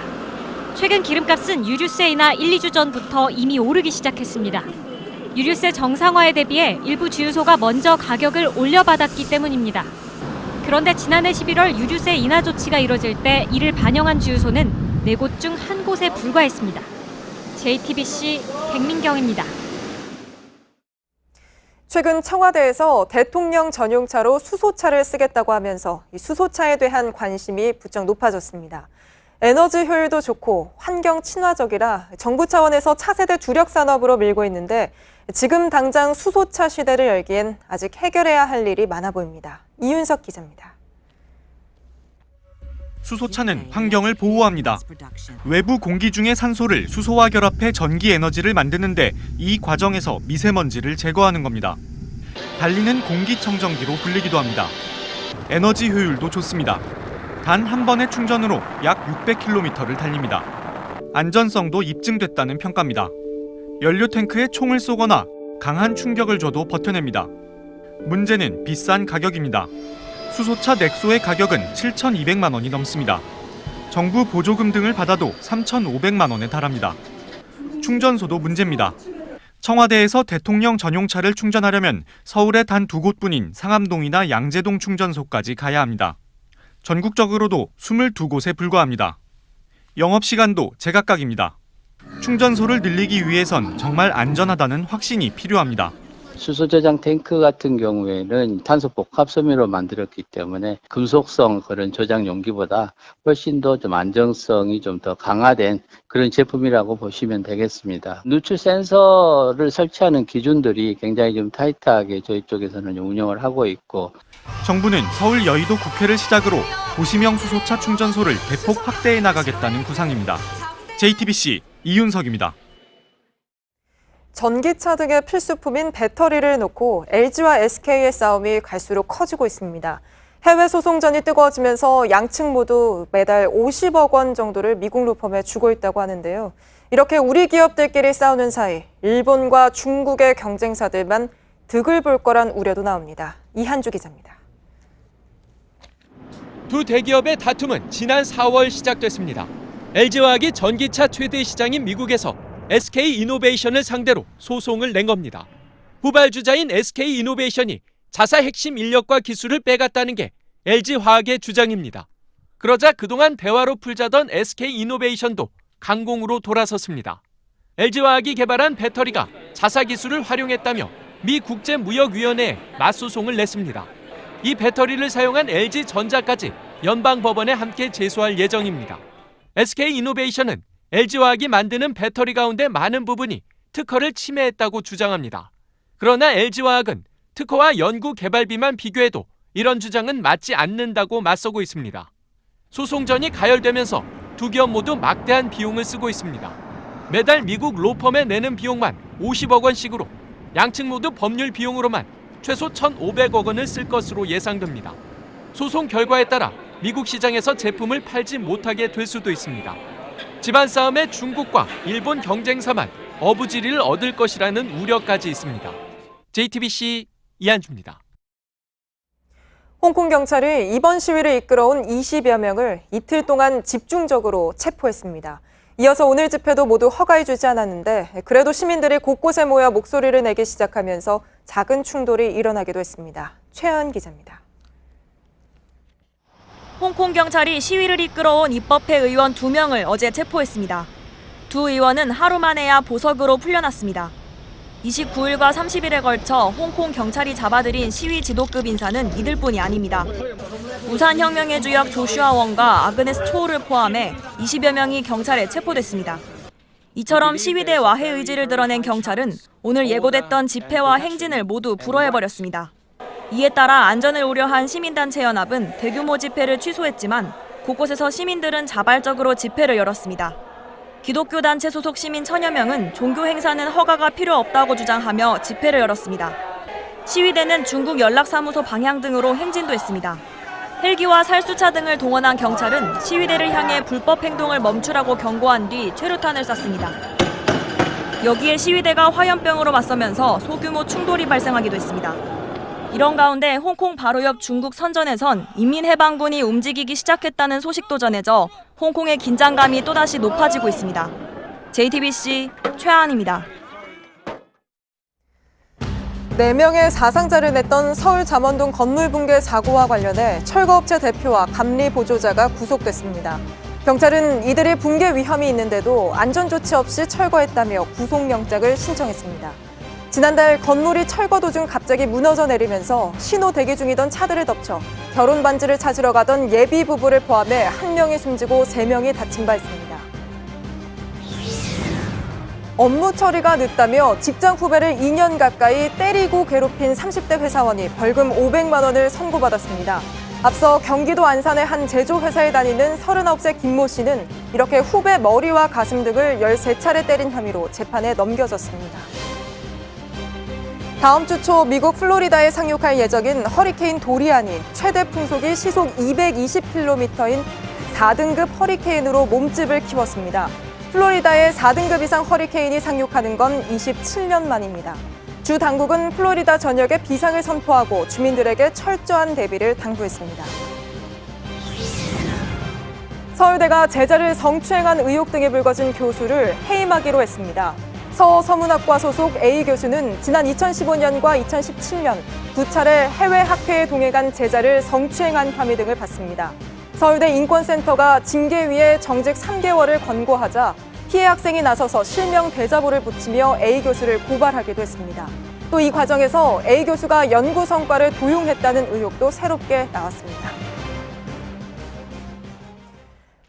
최근 기름값은 유류세 인하 1, 2주 전부터 이미 오르기 시작했습니다. 유류세 정상화에 대비해 일부 주유소가 먼저 가격을 올려받았기 때문입니다. 그런데 지난해 11월 유류세 인하 조치가 이뤄질 때 이를 반영한 주유소는 4곳 중 1곳에 불과했습니다. JTBC 백민경입니다. 최근 청와대에서 대통령 전용차로 수소차를 쓰겠다고 하면서 이 수소차에 대한 관심이 부쩍 높아졌습니다. 에너지 효율도 좋고 환경 친화적이라 정부 차원에서 차세대 주력 산업으로 밀고 있는데 지금 당장 수소차 시대를 열기엔 아직 해결해야 할 일이 많아 보입니다. 이윤석 기자입니다. 수소차는 환경을 보호합니다. 외부 공기 중의 산소를 수소와 결합해 전기 에너지를 만드는데 이 과정에서 미세먼지를 제거하는 겁니다. 달리는 공기청정기로 불리기도 합니다. 에너지 효율도 좋습니다. 단 한 번의 충전으로 약 600km를 달립니다. 안전성도 입증됐다는 평가입니다. 연료 탱크에 총을 쏘거나 강한 충격을 줘도 버텨냅니다. 문제는 비싼 가격입니다. 수소차 넥소의 가격은 7,200만 원이 넘습니다. 정부 보조금 등을 받아도 3,500만 원에 달합니다. 충전소도 문제입니다. 청와대에서 대통령 전용차를 충전하려면 서울에 단 2곳뿐인 상암동이나 양재동 충전소까지 가야 합니다. 전국적으로도 22곳에 불과합니다. 영업시간도 제각각입니다. 충전소를 늘리기 위해선 정말 안전하다는 확신이 필요합니다. 수소 저장 탱크 같은 경우에는 탄소 복합섬유로 만들었기 때문에 금속성 그런 저장 용기보다 훨씬 더 좀 안정성이 좀 더 강화된 그런 제품이라고 보시면 되겠습니다. 누출 센서를 설치하는 기준들이 굉장히 좀 타이트하게 저희 쪽에서는 운영을 하고 있고, 정부는 서울 여의도 국회를 시작으로 도시명 수소차 충전소를 대폭 확대해 나가겠다는 구상입니다. JTBC 이윤석입니다. 전기차 등의 필수품인 배터리를 놓고 LG와 SK의 싸움이 갈수록 커지고 있습니다. 해외 소송전이 뜨거워지면서 양측 모두 매달 50억 원 정도를 미국 로펌에 주고 있다고 하는데요. 이렇게 우리 기업들끼리 싸우는 사이 일본과 중국의 경쟁사들만 득을 볼 거란 우려도 나옵니다. 이한주 기자입니다. 두 대기업의 다툼은 지난 4월 시작됐습니다. LG화학이 전기차 최대 시장인 미국에서 SK이노베이션을 상대로 소송을 낸 겁니다. 후발주자인 SK이노베이션이 자사 핵심 인력과 기술을 빼갔다는 게 LG화학의 주장입니다. 그러자 그동안 대화로 풀자던 SK이노베이션도 강공으로 돌아섰습니다. LG화학이 개발한 배터리가 자사 기술을 활용했다며 미 국제무역위원회에 맞소송을 냈습니다. 이 배터리를 사용한 LG전자까지 연방법원에 함께 제소할 예정입니다. SK이노베이션은 LG화학이 만드는 배터리 가운데 많은 부분이 특허를 침해했다고 주장합니다. 그러나 LG화학은 특허와 연구 개발비만 비교해도 이런 주장은 맞지 않는다고 맞서고 있습니다. 소송전이 가열되면서 두 기업 모두 막대한 비용을 쓰고 있습니다. 매달 미국 로펌에 내는 비용만 50억 원씩으로 양측 모두 법률 비용으로만 최소 1,500억 원을 쓸 것으로 예상됩니다. 소송 결과에 따라 미국 시장에서 제품을 팔지 못하게 될 수도 있습니다. 집안 싸움에 중국과 일본 경쟁사만 어부지리를 얻을 것이라는 우려까지 있습니다. JTBC 이한주입니다. 홍콩 경찰이 이번 시위를 이끌어온 20여 명을 이틀 동안 집중적으로 체포했습니다. 이어서 오늘 집회도 모두 허가해주지 않았는데 그래도 시민들이 곳곳에 모여 목소리를 내기 시작하면서 작은 충돌이 일어나기도 했습니다. 최하은 기자입니다. 홍콩 경찰이 시위를 이끌어온 입법회 의원 2명을 어제 체포했습니다. 두 의원은 하루 만에야 보석으로 풀려났습니다. 29일과 30일에 걸쳐 홍콩 경찰이 잡아들인 시위 지도급 인사는 이들뿐이 아닙니다. 우산혁명의 주역 조슈아 원과 아그네스 초우를 포함해 20여 명이 경찰에 체포됐습니다. 이처럼 시위대 와해 의지를 드러낸 경찰은 오늘 예고됐던 집회와 행진을 모두 불허해버렸습니다. 이에 따라 안전을 우려한 시민단체 연합은 대규모 집회를 취소했지만 곳곳에서 시민들은 자발적으로 집회를 열었습니다. 기독교 단체 소속 시민 1000여 명은 종교 행사는 허가가 필요 없다고 주장하며 집회를 열었습니다. 시위대는 중국 연락사무소 방향 등으로 행진도 했습니다. 헬기와 살수차 등을 동원한 경찰은 시위대를 향해 불법 행동을 멈추라고 경고한 뒤 최루탄을 쐈습니다. 여기에 시위대가 화염병으로 맞서면서 소규모 충돌이 발생하기도 했습니다. 이런 가운데 홍콩 바로 옆 중국 선전에선 인민해방군이 움직이기 시작했다는 소식도 전해져 홍콩의 긴장감이 또다시 높아지고 있습니다. JTBC 최하은입니다. 4명의 사상자를 냈던 서울 잠원동 건물 붕괴 사고와 관련해 철거업체 대표와 감리 보조자가 구속됐습니다. 경찰은 이들이 붕괴 위험이 있는데도 안전조치 없이 철거했다며 구속영장을 신청했습니다. 지난달 건물이 철거 도중 갑자기 무너져 내리면서 신호 대기 중이던 차들을 덮쳐 결혼 반지를 찾으러 가던 예비 부부를 포함해 1명이 숨지고 3명이 다친 바 있습니다. 업무 처리가 늦다며 직장 후배를 2년 가까이 때리고 괴롭힌 30대 회사원이 벌금 500만 원을 선고받았습니다. 앞서 경기도 안산의 한 제조회사에 다니는 39세 김모 씨는 이렇게 후배 머리와 가슴 등을 13차례 때린 혐의로 재판에 넘겨졌습니다. 다음 주 초 미국 플로리다에 상륙할 예정인 허리케인 도리안이 최대 풍속이 시속 220km인 4등급 허리케인으로 몸집을 키웠습니다. 플로리다에 4등급 이상 허리케인이 상륙하는 건 27년 만입니다. 주 당국은 플로리다 전역에 비상을 선포하고 주민들에게 철저한 대비를 당부했습니다. 서울대가 제자를 성추행한 의혹 등이 불거진 교수를 해임하기로 했습니다. 서서문학과 소속 A 교수는 지난 2015년과 2017년 2차례 해외 학회에 동행한 제자를 성추행한 혐의 등을 받습니다. 서울대 인권센터가 징계위에 정직 3개월을 권고하자 피해 학생이 나서서 실명 대자보를 붙이며 A 교수를 고발하기도 했습니다. 또 이 과정에서 A 교수가 연구 성과를 도용했다는 의혹도 새롭게 나왔습니다.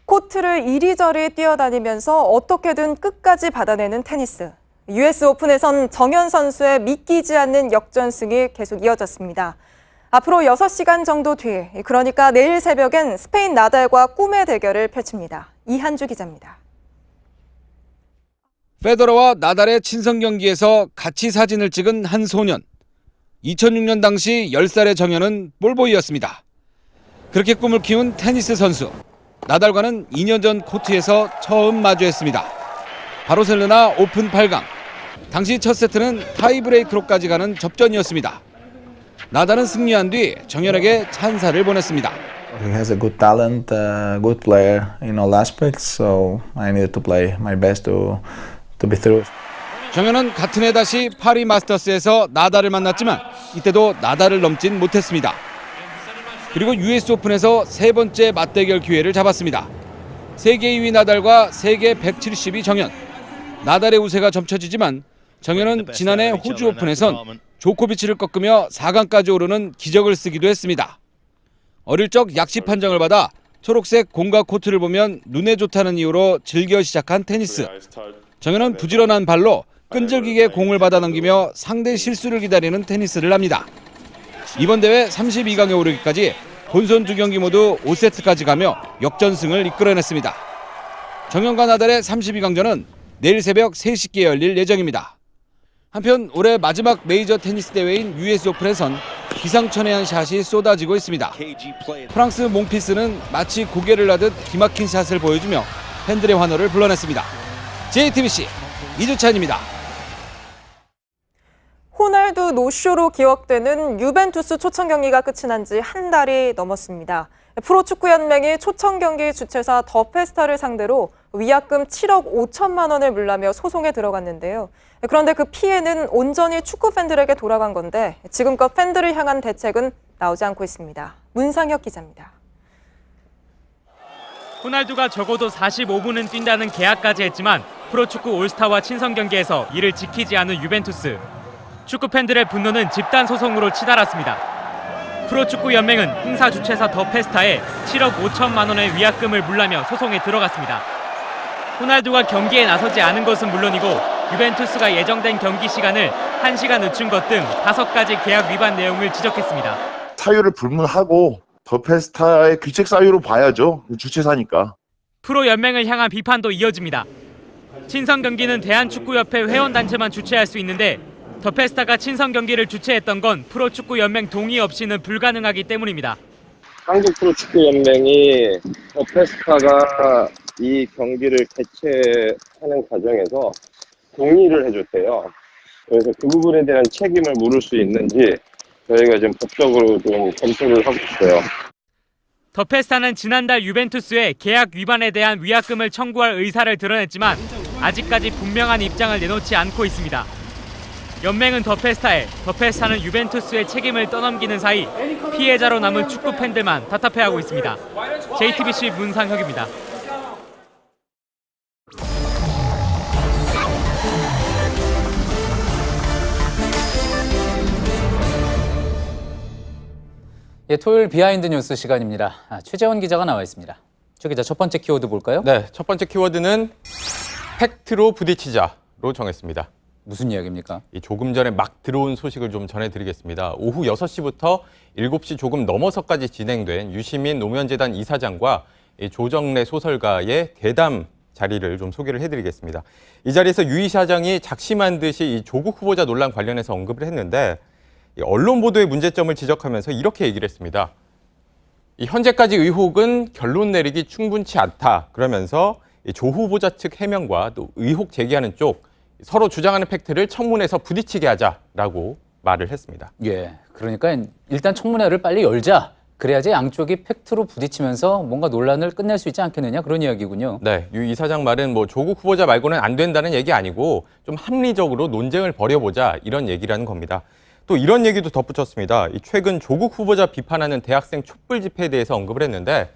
코트를 이리저리 뛰어다니면서 어떻게든 끝까지 받아내는 테니스. US 오픈에선 정현 선수의 믿기지 않는 역전승이 계속 이어졌습니다. 앞으로 6시간 정도 뒤, 그러니까 내일 새벽엔 스페인 나달과 꿈의 대결을 펼칩니다. 이한주 기자입니다. 페더러와 나달의 친선 경기에서 같이 사진을 찍은 한 소년. 2006년 당시 10살의 정현은 볼보이였습니다. 그렇게 꿈을 키운 테니스 선수. 나달과는 2년 전 코트에서 처음 마주했습니다. 바르셀로나 오픈 8강. 당시 첫 세트는 타이브레이크로까지 가는 접전이었습니다. 나달은 승리한 뒤 정현에게 찬사를 보냈습니다. He has a good talent, good player in all aspects, so I needed to play my best to be through. 정현은 같은 해 다시 파리 마스터스에서 나달을 만났지만 이때도 나달을 넘진 못했습니다. 그리고 US 오픈에서 세 번째 맞대결 기회를 잡았습니다. 세계 2위 나달과 세계 172 정현. 나달의 우세가 점쳐지지만 정현은 지난해 호주 오픈에선 조코비치를 꺾으며 4강까지 오르는 기적을 쓰기도 했습니다. 어릴 적 약시 판정을 받아 초록색 공과 코트를 보면 눈에 좋다는 이유로 즐겨 시작한 테니스. 정현은 부지런한 발로 끈질기게 공을 받아넘기며 상대 실수를 기다리는 테니스를 합니다. 이번 대회 32강에 오르기까지 본선 2경기 모두 5세트까지 가며 역전승을 이끌어냈습니다. 정현과 나달의 32강전은 내일 새벽 3시께 열릴 예정입니다. 한편 올해 마지막 메이저 테니스 대회인 US 오픈에선 기상천외한 샷이 쏟아지고 있습니다. 프랑스 몽피스는 마치 고개를 나듯 기막힌 샷을 보여주며 팬들의 환호를 불러냈습니다. JTBC 이주찬입니다. 호날두 노쇼로 기억되는 유벤투스 초청 경기가 끝이 난 지 한 달이 넘었습니다. 프로축구연맹이 초청 경기 주최사 더 페스타를 상대로 위약금 7억 5천만 원을 물라며 소송에 들어갔는데요. 그런데 그 피해는 온전히 축구 팬들에게 돌아간 건데 지금껏 팬들을 향한 대책은 나오지 않고 있습니다. 문상혁 기자입니다. 호날두가 적어도 45분은 뛴다는 계약까지 했지만 프로축구 올스타와 친선 경기에서 이를 지키지 않은 유벤투스. 축구 팬들의 분노는 집단 소송으로 치달았습니다. 프로축구 연맹은 행사 주최사 더 페스타에 7억 5천만 원의 위약금을 물라며 소송에 들어갔습니다. 호날두가 경기에 나서지 않은 것은 물론이고 유벤투스가 예정된 경기 시간을 1시간 늦춘 것 등 5가지 계약 위반 내용을 지적했습니다. 사유를 불문하고 더 페스타의 규칙 사유로 봐야죠. 주최사니까. 프로 연맹을 향한 비판도 이어집니다. 친선 경기는 대한축구협회 회원단체만 주최할 수 있는데 더 페스타가 친선 경기를 주최했던 건 프로축구연맹 동의 없이는 불가능하기 때문입니다. 한국 프로축구연맹이 더 페스타가 이 경기를 개최하는 과정에서 동의를 해줬대요. 그래서 그 부분에 대한 책임을 물을 수 있는지 저희가 지금 법적으로 좀 검토를 하고 있어요. 더 페스타는 지난달 유벤투스에 계약 위반에 대한 위약금을 청구할 의사를 드러냈지만 아직까지 분명한 입장을 내놓지 않고 있습니다. 연맹은 더 페스타는 유벤투스의 책임을 떠넘기는 사이 피해자로 남은 축구 팬들만 답답해하고 있습니다. JTBC 문상혁입니다. 예, 토요일 비하인드 뉴스 시간입니다. 최재원 기자가 나와 있습니다. 최 기자, 첫 번째 키워드 볼까요? 네, 첫 번째 키워드는 팩트로 부딪히자로 정했습니다. 무슨 이야기입니까? 조금 전에 막 들어온 소식을 좀 전해드리겠습니다. 오후 6시부터 7시 조금 넘어서까지 진행된 유시민 노무현재단 이사장과 조정래 소설가의 대담 자리를 좀 소개를 해드리겠습니다. 이 자리에서 유 이사장이 작심한 듯이 이 조국 후보자 논란 관련해서 언급을 했는데 언론 보도의 문제점을 지적하면서 이렇게 얘기를 했습니다. 현재까지 의혹은 결론 내리기 충분치 않다. 그러면서 조 후보자 측 해명과 또 의혹 제기하는 쪽 서로 주장하는 팩트를 청문회에서 부딪히게 하자라고 말을 했습니다. 예, 그러니까 일단 청문회를 빨리 열자. 그래야지 양쪽이 팩트로 부딪히면서 뭔가 논란을 끝낼 수 있지 않겠느냐 그런 이야기군요. 네, 유 이사장 말은 조국 후보자 말고는 안 된다는 얘기 아니고 좀 합리적으로 논쟁을 벌여보자 이런 얘기라는 겁니다. 또 이런 얘기도 덧붙였습니다. 최근 조국 후보자 비판하는 대학생 촛불 집회에 대해서 언급을 했는데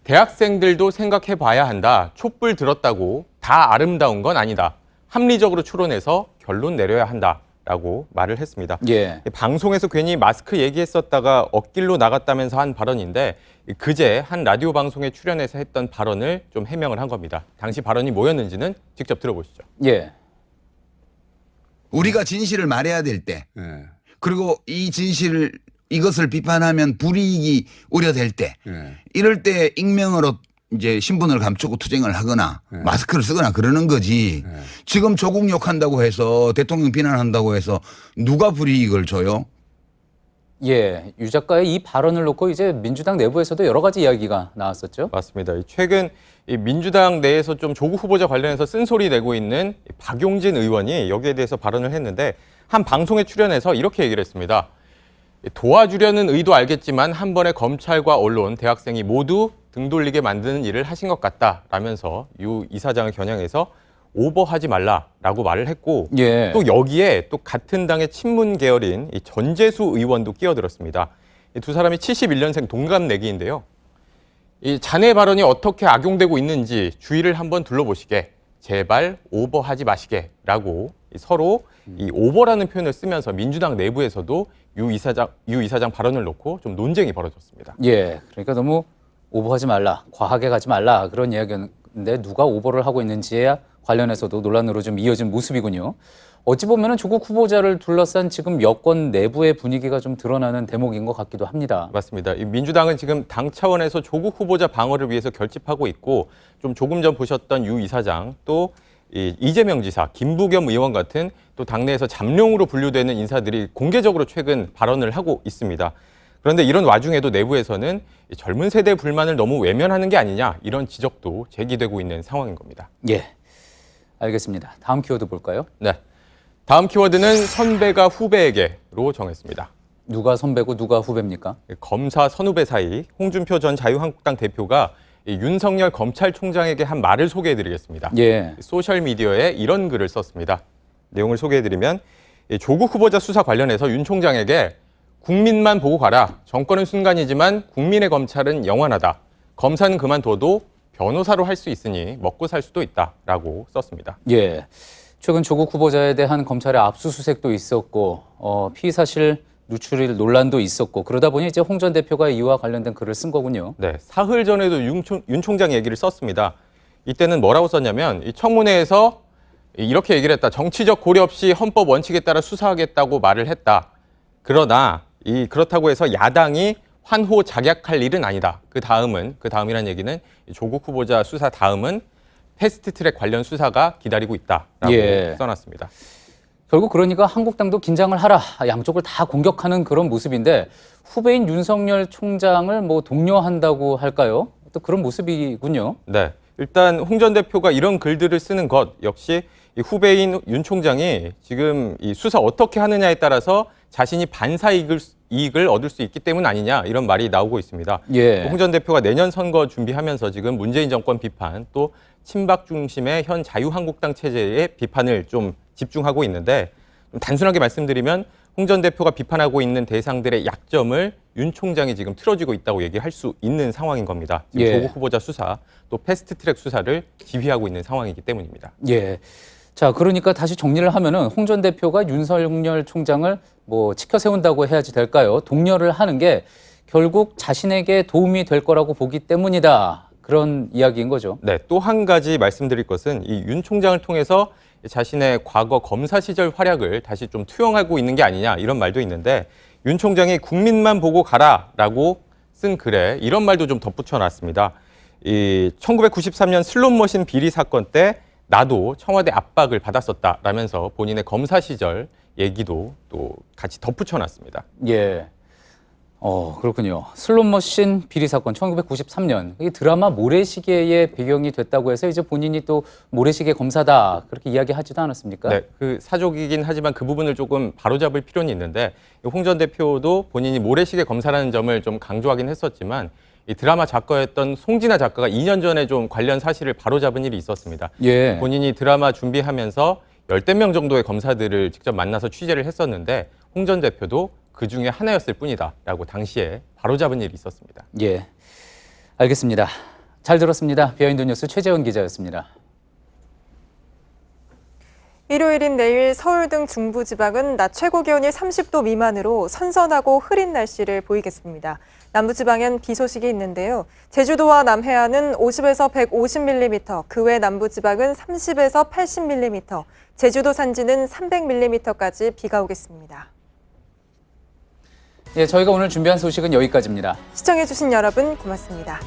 대학생들도 생각해봐야 한다. 촛불 들었다고 다 아름다운 건 아니다. 합리적으로 추론해서 결론 내려야 한다라고 말을 했습니다. 예. 방송에서 괜히 마스크 얘기했었다가 엇길로 나갔다면서 한 발언인데 그제 한 라디오 방송에 출연해서 했던 발언을 좀 해명을 한 겁니다. 당시 발언이 뭐였는지는 직접 들어보시죠. 예. 우리가 진실을 말해야 될 때, 그리고 이것을 비판하면 불이익이 우려될 때, 이럴 때 익명으로 이제 신분을 감추고 투쟁을 하거나 마스크를 쓰거나 그러는 거지. 지금 조국 욕한다고 해서 대통령 비난한다고 해서 누가 불이익을 줘요? 예, 유 작가의 이 발언을 놓고 이제 민주당 내부에서도 여러 가지 이야기가 나왔었죠. 맞습니다. 최근 이 민주당 내에서 좀 조국 후보자 관련해서 쓴소리 내고 있는 박용진 의원이 여기에 대해서 발언을 했는데 한 방송에 출연해서 이렇게 얘기를 했습니다. 도와주려는 의도 알겠지만 한 번에 검찰과 언론, 대학생이 모두 등 돌리게 만드는 일을 하신 것 같다라면서 유 이사장을 겨냥해서 오버하지 말라라고 말을 했고 예. 또 여기에 또 같은 당의 친문 계열인 이 전재수 의원도 끼어들었습니다. 이 두 사람이 71년생 동갑내기인데요. 이 자네 발언이 어떻게 악용되고 있는지 주의를 한번 둘러보시게 제발 오버하지 마시게라고 서로 이 오버라는 표현을 쓰면서 민주당 내부에서도 유 이사장 발언을 놓고 좀 논쟁이 벌어졌습니다. 예, 그러니까 너무 오버하지 말라, 과하게 가지 말라 그런 이야기였는데 누가 오버를 하고 있는지에 관련해서도 논란으로 좀 이어진 모습이군요. 어찌 보면 조국 후보자를 둘러싼 지금 여권 내부의 분위기가 좀 드러나는 대목인 것 같기도 합니다. 맞습니다. 이 민주당은 지금 당 차원에서 조국 후보자 방어를 위해서 결집하고 있고 좀 조금 전 보셨던 유 이사장 또 이재명 지사, 김부겸 의원 같은 또 당내에서 잠룡으로 분류되는 인사들이 공개적으로 최근 발언을 하고 있습니다. 그런데 이런 와중에도 내부에서는 젊은 세대의 불만을 너무 외면하는 게 아니냐 이런 지적도 제기되고 있는 상황인 겁니다. 예, 알겠습니다. 다음 키워드 볼까요? 네, 다음 키워드는 선배가 후배에게로 정했습니다. 누가 선배고 누가 후배입니까? 검사 선후배 사이 홍준표 전 자유한국당 대표가 윤석열 검찰총장에게 한 말을 소개해드리겠습니다. 예. 소셜미디어에 이런 글을 썼습니다. 내용을 소개해드리면 조국 후보자 수사 관련해서 윤 총장에게 국민만 보고 가라. 정권은 순간이지만 국민의 검찰은 영원하다. 검사는 그만둬도 변호사로 할 수 있으니 먹고 살 수도 있다라고 썼습니다. 예. 최근 조국 후보자에 대한 검찰의 압수수색도 있었고 피의 사실 누출 논란도 있었고 그러다 보니 이제 홍 전 대표가 이와 관련된 글을 쓴 거군요. 네, 사흘 전에도 윤 총장 얘기를 썼습니다. 이때는 뭐라고 썼냐면 이 청문회에서 이렇게 얘기를 했다. 정치적 고려 없이 헌법 원칙에 따라 수사하겠다고 말을 했다. 그러나 그렇다고 해서 야당이 환호 작약할 일은 아니다. 그 다음이란 얘기는 조국 후보자 수사 다음은 패스트트랙 관련 수사가 기다리고 있다라고 써놨습니다. 결국 그러니까 한국당도 긴장을 하라. 양쪽을 다 공격하는 그런 모습인데 후배인 윤석열 총장을 뭐 독려한다고 할까요? 또 그런 모습이군요. 네, 일단 홍 전 대표가 이런 글들을 쓰는 것 역시 이 후배인 윤 총장이 지금 이 수사 어떻게 하느냐에 따라서 자신이 반사 이익을 얻을 수 있기 때문 아니냐 이런 말이 나오고 있습니다. 예. 홍 전 대표가 내년 선거 준비하면서 지금 문재인 정권 비판 또 친박 중심의 현 자유한국당 체제의 비판을 좀 집중하고 있는데 단순하게 말씀드리면 홍 전 대표가 비판하고 있는 대상들의 약점을 윤 총장이 지금 틀어쥐고 있다고 얘기할 수 있는 상황인 겁니다. 지금 조국 후보자 수사 또 패스트트랙 수사를 지휘하고 있는 상황이기 때문입니다. 예. 자, 그러니까 다시 정리를 하면은 홍 전 대표가 윤석열 총장을 뭐 치켜 세운다고 해야지 될까요? 독려를 하는 게 결국 자신에게 도움이 될 거라고 보기 때문이다. 그런 이야기인 거죠. 네, 또 한 가지 말씀드릴 것은 이 윤 총장을 통해서 자신의 과거 검사 시절 활약을 다시 좀 투영하고 있는 게 아니냐 이런 말도 있는데 윤 총장이 국민만 보고 가라라고 쓴 글에 이런 말도 좀 덧붙여 놨습니다. 이 1993년 슬롯머신 비리 사건 때 나도 청와대 압박을 받았었다라면서 본인의 검사 시절 얘기도 또 같이 덧붙여 놨습니다. 예. 그렇군요. 슬롯머신 비리 사건 1993년. 이 드라마 모래시계의 배경이 됐다고 해서 이제 본인이 또 모래시계 검사다 그렇게 이야기하지도 않았습니까? 네, 그 사족이긴 하지만 그 부분을 조금 바로잡을 필요는 있는데 홍 전 대표도 본인이 모래시계 검사라는 점을 좀 강조하긴 했었지만 이 드라마 작가였던 송진아 작가가 2년 전에 좀 관련 사실을 바로잡은 일이 있었습니다. 예. 본인이 드라마 준비하면서 10대 명 정도의 검사들을 직접 만나서 취재를 했었는데 홍 전 대표도 그 중에 하나였을 뿐이다라고 당시에 바로잡은 일이 있었습니다. 예, 알겠습니다. 잘 들었습니다. 비하인드 뉴스 최재원 기자였습니다. 일요일인 내일 서울 등 중부지방은 낮 최고 기온이 30도 미만으로 선선하고 흐린 날씨를 보이겠습니다. 남부지방엔 비 소식이 있는데요. 제주도와 남해안은 50에서 150mm, 그 외 남부지방은 30에서 80mm, 제주도 산지는 300mm까지 비가 오겠습니다. 예, 저희가 오늘 준비한 소식은 여기까지입니다. 시청해주신 여러분 고맙습니다.